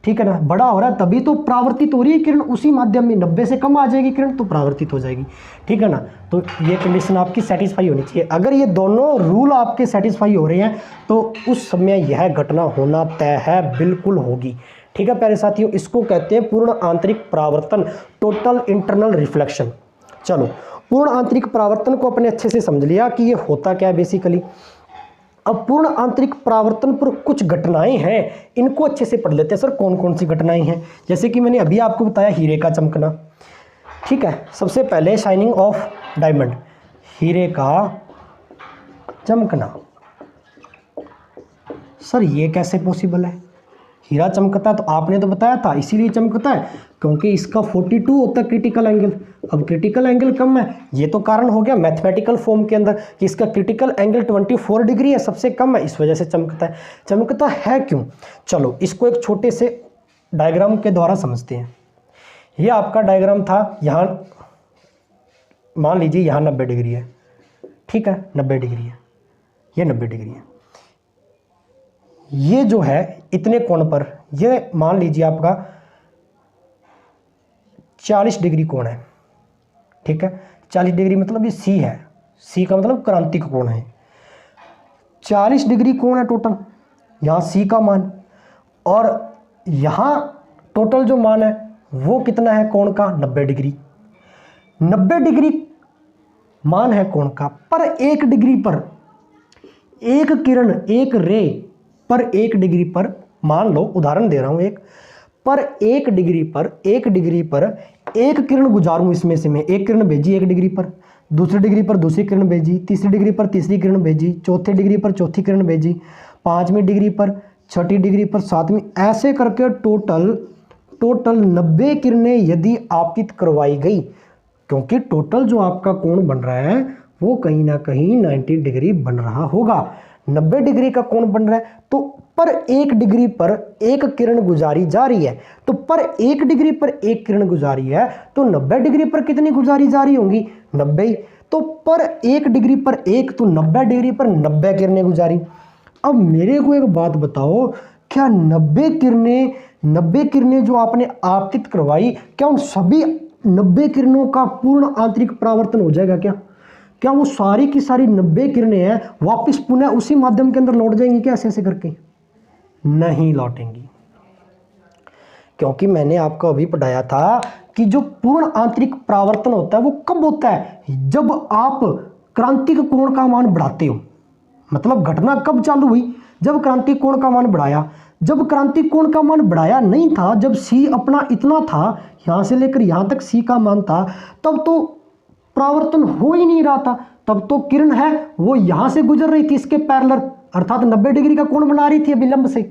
ठीक है ना, बड़ा हो रहा है तभी तो परावर्तित हो रही है किरण उसी माध्यम में, 90 से कम आ जाएगी किरण तो परावर्तित हो जाएगी, ठीक है ना। तो ये कंडीशन आपकी सेटिस्फाई होनी चाहिए। अगर ये दोनों रूल आपके सेटिस्फाई हो रहे हैं तो उस समय यह घटना होना तय है, बिल्कुल होगी, ठीक है प्यारे साथियों। इसको कहते हैं पूर्ण आंतरिक परावर्तन, टोटल इंटरनल रिफ्लेक्शन। चलो, पूर्ण आंतरिक परावर्तन को अपने अच्छे से समझ लिया कि ये होता क्या है बेसिकली। अब पूर्ण आंतरिक परावर्तन पर कुछ घटनाएं हैं, इनको अच्छे से पढ़ लेते हैं। सर कौन कौन सी घटनाएं हैं? जैसे कि मैंने अभी आपको बताया हीरे का चमकना, ठीक है। सबसे पहले शाइनिंग ऑफ डायमंड, हीरे का चमकना। सर ये कैसे पॉसिबल है? हीरा चमकता है तो आपने तो बताया था इसीलिए चमकता है क्योंकि इसका 42 होता है क्रिटिकल एंगल। अब क्रिटिकल एंगल कम है, ये तो कारण हो गया मैथमेटिकल फॉर्म के अंदर कि इसका क्रिटिकल एंगल 24 डिग्री है, सबसे कम है, इस वजह से चमकता है। चमकता है क्यों? चलो इसको एक छोटे से डायग्राम के द्वारा समझते हैं। ये आपका डायग्राम था, यहाँ मान लीजिए यहाँ 90 डिग्री है, ठीक है, 90 डिग्री है, ये 90 डिग्री है। ये जो है इतने कोण पर, ये मान लीजिए आपका 40 डिग्री कोण है, ठीक है। 40 डिग्री मतलब ये सी है, सी का मतलब क्रांतिक कोण है। 40 डिग्री कोण है टोटल, यहाँ सी का मान, और यहाँ टोटल जो मान है वो कितना है कोण का? 90 डिग्री। 90 डिग्री मान है कोण का, पर 1 डिग्री पर एक किरण, एक रे पर 1 डिग्री पर, मान लो उदाहरण दे रहा हूं, एक पर 1 डिग्री पर एक किरण गुजारूं, इसमें से मैं एक किरण भेजी 1 डिग्री पर, दूसरी डिग्री पर दूसरी किरण भेजी, तीसरी डिग्री पर तीसरी किरण भेजी, चौथी डिग्री पर चौथी किरण भेजी, 5वीं डिग्री पर, छठी डिग्री पर 7वीं, ऐसे करके टोटल 90 किरणें यदि आपतित करवाई गई, क्योंकि टोटल जो आपका कोण बन रहा है वो कहीं ना कहीं 90 डिग्री बन रहा होगा। 90 डिग्री का कोण बन रहा है तो पर 1 डिग्री पर एक किरण गुजारी जा रही है, तो पर 1 डिग्री पर एक किरण गुजारी है तो 90 डिग्री पर कितनी गुजारी जा रही होंगी? 90। तो पर 1 डिग्री पर एक, तो 90 डिग्री पर 90 किरणें गुजारी। अब मेरे को एक बात बताओ, क्या 90 किरणें जो आपने आपतित करवाई, क्या उन सभी 90 किरणों का पूर्ण आंतरिक परावर्तन हो जाएगा? क्या वो सारी की सारी 90 किरणें हैं वापस पुनः उसी माध्यम के अंदर लौट जाएंगी क्या ऐसे करके? नहीं लौटेंगी, क्योंकि मैंने आपको अभी पढ़ाया था कि जो पूर्ण आंतरिक परावर्तन होता है वो कब होता है? जब आप क्रांतिक कोण का मान बढ़ाते हो। मतलब घटना कब चालू हुई? जब क्रांतिक कोण का मान बढ़ाया। जब क्रांतिक कोण का मान बढ़ाया नहीं था, जब सी अपना इतना था, यहां से लेकर यहां तक सी का मान था, तब तो परावर्तन हो ही नहीं रहा था, तब तो किरण है वो यहां से गुजर रही थी इसके पैरेलल, अर्थात 90 डिग्री का कोण बना रही थी विलंब से।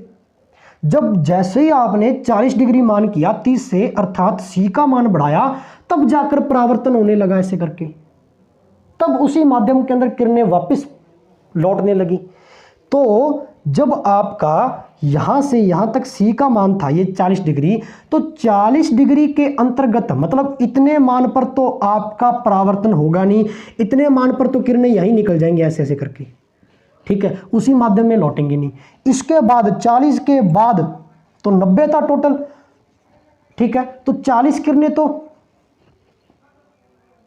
जब जैसे ही आपने 40 डिग्री मान किया 30 से, अर्थात सी का मान बढ़ाया, तब जाकर परावर्तन होने लगा ऐसे करके, तब उसी माध्यम के अंदर किरणें वापस लौटने लगी। तो जब आपका यहां से यहां तक सी का मान था ये 40 डिग्री, तो 40 डिग्री के अंतर्गत मतलब इतने मान पर तो आपका परावर्तन होगा नहीं, इतने मान पर तो किरणें यहीं निकल जाएंगी ऐसे ऐसे करके, ठीक है, उसी माध्यम में लौटेंगे नहीं। इसके बाद 40 के बाद तो 90 था टोटल, ठीक है, तो 40 किरणें तो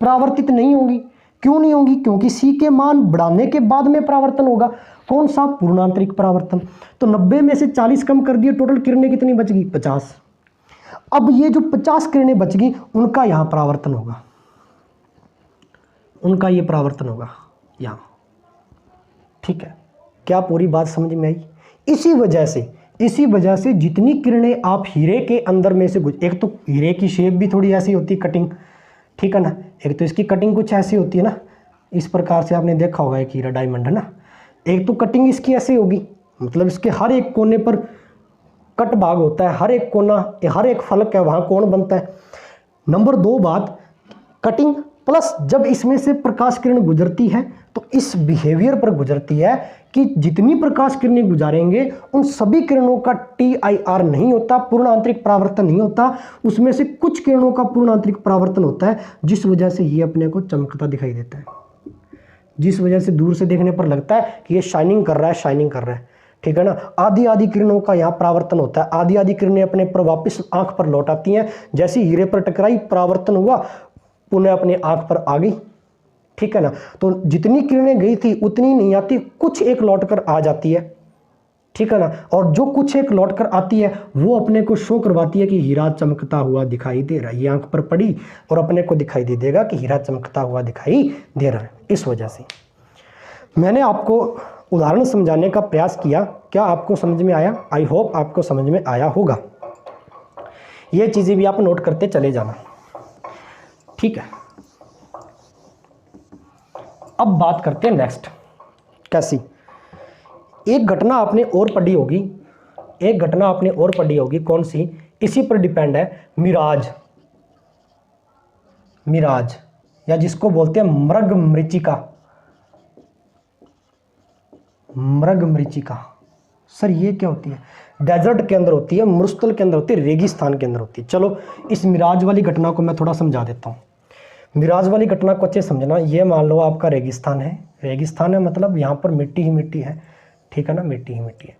परावर्तित नहीं होंगी। क्यों नहीं होंगी? क्योंकि सी के मान बढ़ाने के बाद में परावर्तन होगा। कौन सा? पूर्णांतरिक परावर्तन। तो 90 में से 40 कम कर दिए, टोटल किरणें कितनी बच गई? 50। अब ये जो 50 किरणें बच गई उनका यहां परावर्तन होगा, उनका ये परावर्तन होगा यहां, ठीक है। क्या पूरी बात समझ में आई? इसी वजह से जितनी किरणें आप हीरे के अंदर में से, एक तो हीरे की शेप भी थोड़ी ऐसी होती है, कटिंग, ठीक है ना, एक तो इसकी कटिंग कुछ ऐसी होती है ना, इस प्रकार से आपने देखा होगा एक हीरा डायमंड है ना, एक तो कटिंग इसकी ऐसी होगी, मतलब इसके हर एक कोने पर कट भाग होता है, हर एक कोना, हर एक फलक है वहां कोण बनता है। नंबर 2 बात, कटिंग प्लस जब इसमें से प्रकाश किरण गुजरती है तो इस बिहेवियर पर गुजरती है कि जितनी प्रकाश किरणें गुजारेंगे उन सभी किरणों का TIR नहीं होता, पूर्ण आंतरिक परावर्तन नहीं होता, उसमें से कुछ किरणों का पूर्ण आंतरिक परावर्तन होता है, जिस वजह से ये अपने को चमकता दिखाई देता है, जिस वजह से दूर से देखने पर लगता है कि ये शाइनिंग कर रहा है, शाइनिंग कर रहा है, ठीक है ना। आधी आधी किरणों का यहाँ परावर्तन होता है, आधी आधी किरणें अपने पर वापस आंख पर लौट आती हैं, जैसे हीरे पर टकराई परावर्तन हुआ पुनः अपनी आंख पर आ गई, ठीक है ना। तो जितनी किरणें गई थी उतनी नहीं आती, कुछ एक लौट कर आ जाती है, ठीक है ना। और जो कुछ एक लौट कर आती है वो अपने को शो करवाती है कि हीरा चमकता हुआ दिखाई दे रहा है, ये आंख पर पड़ी और अपने को दिखाई दे देगा कि हीरा चमकता हुआ दिखाई दे रहा है। इस वजह से मैंने आपको उदाहरण समझाने का प्रयास किया, क्या आपको समझ में आया? आई होप आपको समझ में आया होगा। ये चीज़ें भी आप नोट करते चले जाना, ठीक है। अब बात करते हैं नेक्स्ट, कैसी? एक घटना आपने और पढ़ी होगी, एक घटना आपने और पढ़ी होगी, कौन सी? इसी पर डिपेंड है, मिराज, मिराज या जिसको बोलते हैं मृग मरीचिका, मृग मरीचिका। सर ये क्या होती है? डेजर्ट के अंदर होती है, मरुस्थल के अंदर होती है, रेगिस्तान के अंदर होती है। चलो इस मिराज वाली घटना को मैं थोड़ा समझा देता हूँ। मिराज वाली घटना को अच्छे समझना। ये मान लो आपका रेगिस्तान है, रेगिस्तान है मतलब यहाँ पर मिट्टी ही मिट्टी है, ठीक है ना, मिट्टी ही मिट्टी है।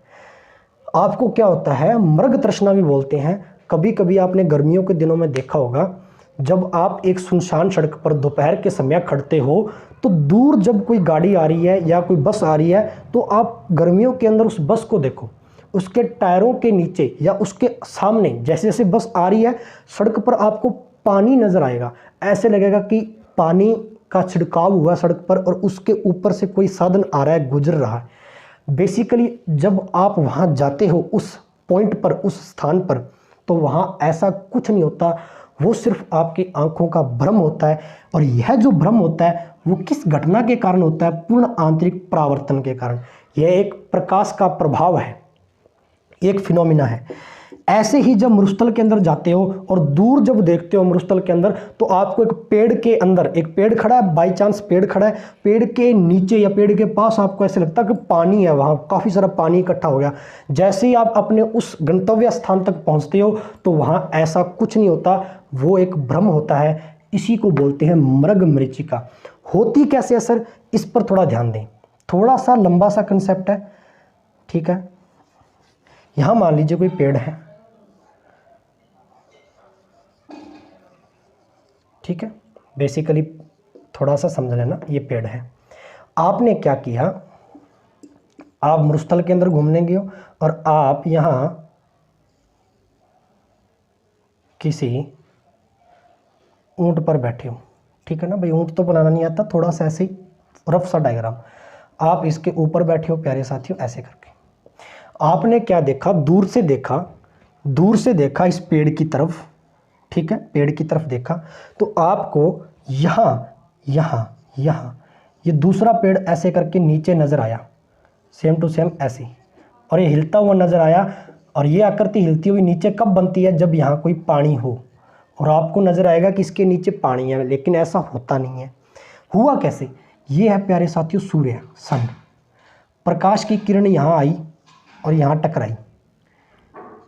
आपको क्या होता है, मृग तृष्णा भी बोलते हैं। कभी कभी आपने गर्मियों के दिनों में देखा होगा, जब आप एक सुनसान सड़क पर दोपहर के समय खड़ते हो तो दूर जब कोई गाड़ी आ रही है या कोई बस आ रही है तो आप गर्मियों के अंदर उस बस को देखो, उसके टायरों के नीचे या उसके सामने जैसे जैसे बस आ रही है सड़क पर आपको पानी नज़र आएगा, ऐसे लगेगा कि पानी का छिड़काव हुआ सड़क पर और उसके ऊपर से कोई साधन आ रहा है, गुजर रहा है। बेसिकली जब आप वहाँ जाते हो उस पॉइंट पर, उस स्थान पर, तो वहाँ ऐसा कुछ नहीं होता, वो सिर्फ आपकी आंखों का भ्रम होता है। और यह जो भ्रम होता है वो किस घटना के कारण होता है? पूर्ण आंतरिक परावर्तन के कारण। यह एक प्रकाश का प्रभाव है, एक फिनोमिना है। ऐसे ही जब मरुस्थल के अंदर जाते हो और दूर जब देखते हो मरुस्थल के अंदर, तो आपको एक पेड़ के अंदर, एक पेड़ खड़ा है, बाई चांस पेड़ खड़ा है, पेड़ के नीचे या पेड़ के पास आपको ऐसे लगता है कि पानी है, वहाँ काफ़ी सारा पानी इकट्ठा हो गया। जैसे ही आप अपने उस गंतव्य स्थान तक पहुँचते हो तो वहाँ ऐसा कुछ नहीं होता, वो एक भ्रम होता है। इसी को बोलते हैं मृग मरीचिका। होती कैसे है सर, इस पर थोड़ा ध्यान दें, थोड़ा सा लंबा सा कंसेप्ट है, ठीक है। यहाँ मान लीजिए कोई पेड़ है, ठीक है, बेसिकली थोड़ा सा समझ लेना, ये पेड़ है। आपने क्या किया, आप मरुस्थल के अंदर घूमने गए हो और आप यहाँ किसी ऊंट पर बैठे हो, ठीक है ना भाई, ऊंट तो बनाना नहीं आता, थोड़ा सा ऐसे ही रफ सा डायग्राम, आप इसके ऊपर बैठे हो प्यारे साथियों, ऐसे करके। आपने क्या देखा, दूर से देखा, दूर से देखा इस पेड़ की तरफ, ठीक है, पेड़ की तरफ देखा, तो आपको यहाँ यहाँ यहाँ ये दूसरा पेड़ ऐसे करके नीचे नज़र आया, सेम टू सेम ऐसे, और ये हिलता हुआ नज़र आया। और ये आकृति हिलती हुई नीचे कब बनती है? जब यहाँ कोई पानी हो और आपको नज़र आएगा कि इसके नीचे पानी है, लेकिन ऐसा होता नहीं है। हुआ कैसे? ये है प्यारे साथियों सूर्य, सन। प्रकाश की किरण यहाँ आई और यहाँ टकराई,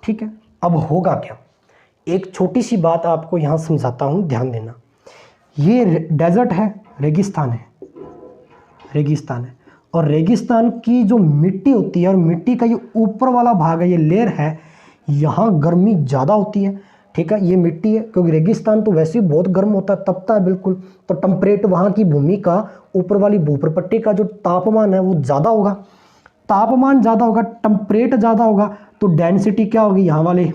ठीक है। अब होगा क्या, एक छोटी सी बात आपको यहाँ समझाता हूँ, ध्यान देना। ये डेजर्ट है, रेगिस्तान है, रेगिस्तान है, और रेगिस्तान की जो मिट्टी होती है और मिट्टी का ये ऊपर वाला भाग है, ये लेयर है, यहाँ गर्मी ज़्यादा होती है, ठीक है। ये मिट्टी है, क्योंकि रेगिस्तान तो वैसे ही बहुत गर्म होता है, तपता है बिल्कुल, तो टेम्परेट वहाँ की भूमि का, ऊपर वाली भूप्रपट्टी का जो तापमान है वो ज़्यादा होगा। तापमान ज़्यादा होगा, टेम्परेट ज़्यादा होगा, तो डेंसिटी क्या होगी, यहाँ वाले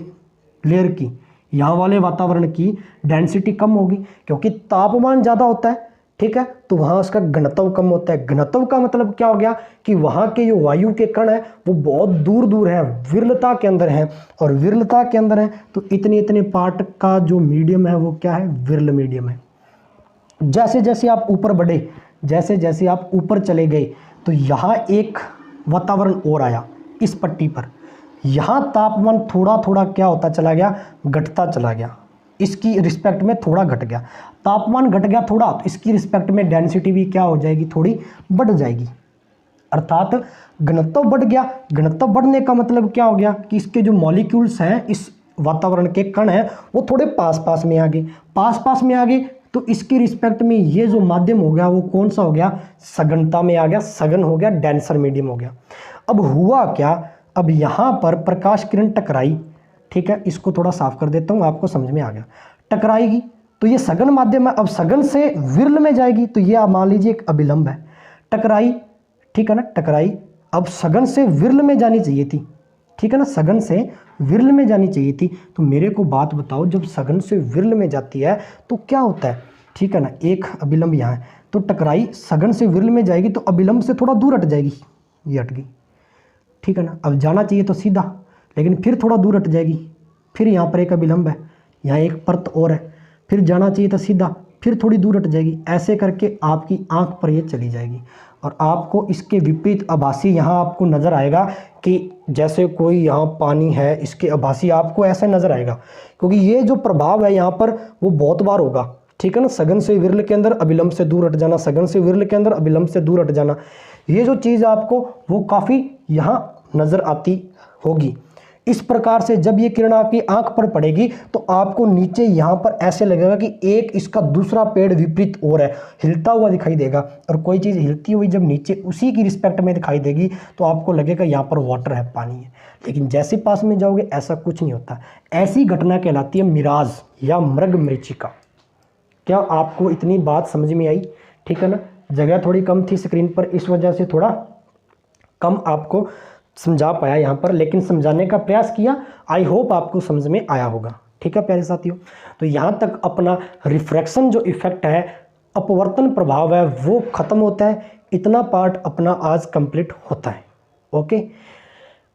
लेयर की, यहाँ वाले वातावरण की डेंसिटी कम होगी, क्योंकि तापमान ज़्यादा होता है, ठीक है। तो वहाँ उसका घनत्व कम होता है। घनत्व का मतलब क्या हो गया कि वहाँ के जो वायु के कण हैं वो बहुत दूर दूर हैं, विरलता के अंदर हैं, और विरलता के अंदर है तो इतने इतने पार्ट का जो मीडियम है वो क्या है, विरल मीडियम है। जैसे जैसे आप ऊपर बढ़े, जैसे जैसे आप ऊपर चले गए, तो यहाँ एक वातावरण और आया इस पट्टी पर, यहाँ तापमान थोड़ा थोड़ा क्या होता चला गया, घटता चला गया। इसकी रिस्पेक्ट में थोड़ा घट गया, तापमान घट गया थोड़ा, तो इसकी रिस्पेक्ट में डेंसिटी भी क्या हो जाएगी, थोड़ी बढ़ जाएगी। अर्थात घनत्व बढ़ गया। घनत्व बढ़ने का मतलब क्या हो गया कि इसके जो मॉलिक्यूल्स हैं, इस वातावरण के कण हैं, वो थोड़े पास पास में आ गए। पास पास में आ गए तो इसकी रिस्पेक्ट में ये जो माध्यम हो गया वो कौन सा हो गया, सघनता में आ गया, सघन हो गया, डेंसर मीडियम हो गया। अब हुआ क्या, अब यहाँ पर प्रकाश किरण टकराई, ठीक है, इसको थोड़ा साफ कर देता हूँ, आपको समझ में आ गया। टकराएगी तो ये सघन माध्यम है, अब सघन से विरल में जाएगी, तो ये आप मान लीजिए एक अभिलंब है। टकराई, ठीक है ना, टकराई, अब सघन से विरल में जानी चाहिए थी, ठीक है ना, सघन से विरल में जानी चाहिए थी। तो मेरे को बात बताओ, जब सघन से विरल में जाती है तो क्या होता है, ठीक है ना, एक अभिलंब यहाँ है, तो टकराई सघन से विरल में जाएगी तो अभिलंब से थोड़ा दूर हट जाएगी, ये हट गई, ठीक है ना। अब जाना चाहिए तो सीधा, लेकिन फिर थोड़ा दूर हट जाएगी, फिर यहाँ पर एक अभिलंब है, यहाँ एक परत और है, फिर जाना चाहिए तो सीधा, फिर थोड़ी दूर हट जाएगी, ऐसे करके आपकी आंख पर ये चली जाएगी। और आपको इसके विपरीत आभासी यहाँ आपको नज़र आएगा कि जैसे कोई यहाँ पानी है, इसके आभासी आपको ऐसे नज़र आएगा, क्योंकि ये जो प्रभाव है यहाँ पर वो बहुत बार होगा, ठीक है ना। सघन से विरल के अंदर अभिलंब से दूर हट जाना, सघन से विरल के अंदर अभिलंब से दूर हट जाना, ये जो चीज़ आपको वो काफ़ी यहाँ नज़र आती होगी। इस प्रकार से जब ये किरण आपकी आंख पर पड़ेगी तो आपको नीचे यहाँ पर ऐसे लगेगा कि एक इसका दूसरा पेड़ विपरीत और है, हिलता हुआ दिखाई देगा। और कोई चीज़ हिलती हुई जब नीचे उसी की रिस्पेक्ट में दिखाई देगी तो आपको लगेगा यहाँ पर वाटर है, पानी है। लेकिन जैसे पास में जाओगे ऐसा कुछ नहीं होता। ऐसी घटना कहलाती है मिराज या मृगमरीचिका। क्या आपको इतनी बात समझ में आई, ठीक है ना। जगह थोड़ी कम थी स्क्रीन पर, इस वजह से थोड़ा कम आपको समझा पाया यहाँ पर, लेकिन समझाने का प्रयास किया। आई होप आपको समझ में आया होगा, ठीक है प्यारे साथियों। तो यहाँ तक अपना रिफ्रैक्शन जो इफेक्ट है, अपवर्तन प्रभाव है, वो खत्म होता है। इतना पार्ट अपना आज कंप्लीट होता है। ओके,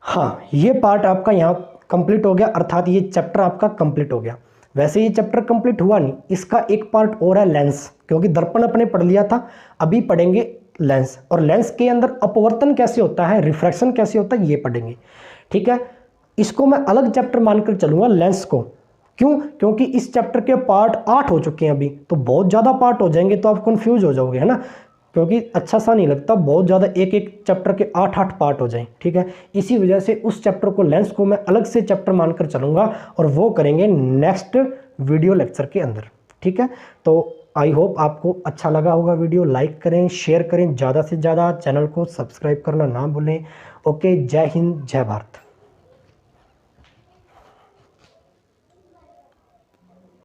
हाँ, ये पार्ट आपका यहाँ कंप्लीट हो गया, अर्थात ये चैप्टर आपका कंप्लीट हो गया। वैसे ये चैप्टर कंप्लीट हुआ नहीं, इसका एक पार्ट और है लेंस, क्योंकि दर्पण अपने पढ़ लिया था, अभी पढ़ेंगे लेंस। और लेंस के अंदर अपवर्तन कैसे होता है, रिफ्रैक्शन कैसे होता है, ये पढ़ेंगे, ठीक है। इसको मैं अलग चैप्टर मानकर चलूंगा लेंस को। क्यों? क्योंकि इस चैप्टर के पार्ट 8 हो चुके हैं अभी, तो बहुत ज़्यादा पार्ट हो जाएंगे तो आप कंफ्यूज हो जाओगे, है ना। क्योंकि अच्छा सा नहीं लगता बहुत ज़्यादा एक एक चैप्टर के 8-8 पार्ट हो जाएं, ठीक है। इसी वजह से उस चैप्टर को, लेंस को, मैं अलग से चैप्टर मानकर चलूँगा और वो करेंगे नेक्स्ट वीडियो लेक्चर के अंदर, ठीक है। तो आई होप आपको अच्छा लगा होगा वीडियो। लाइक करें, शेयर करें ज़्यादा से ज़्यादा, चैनल को सब्सक्राइब करना ना भूलें। ओके, जय हिंद, जय भारत।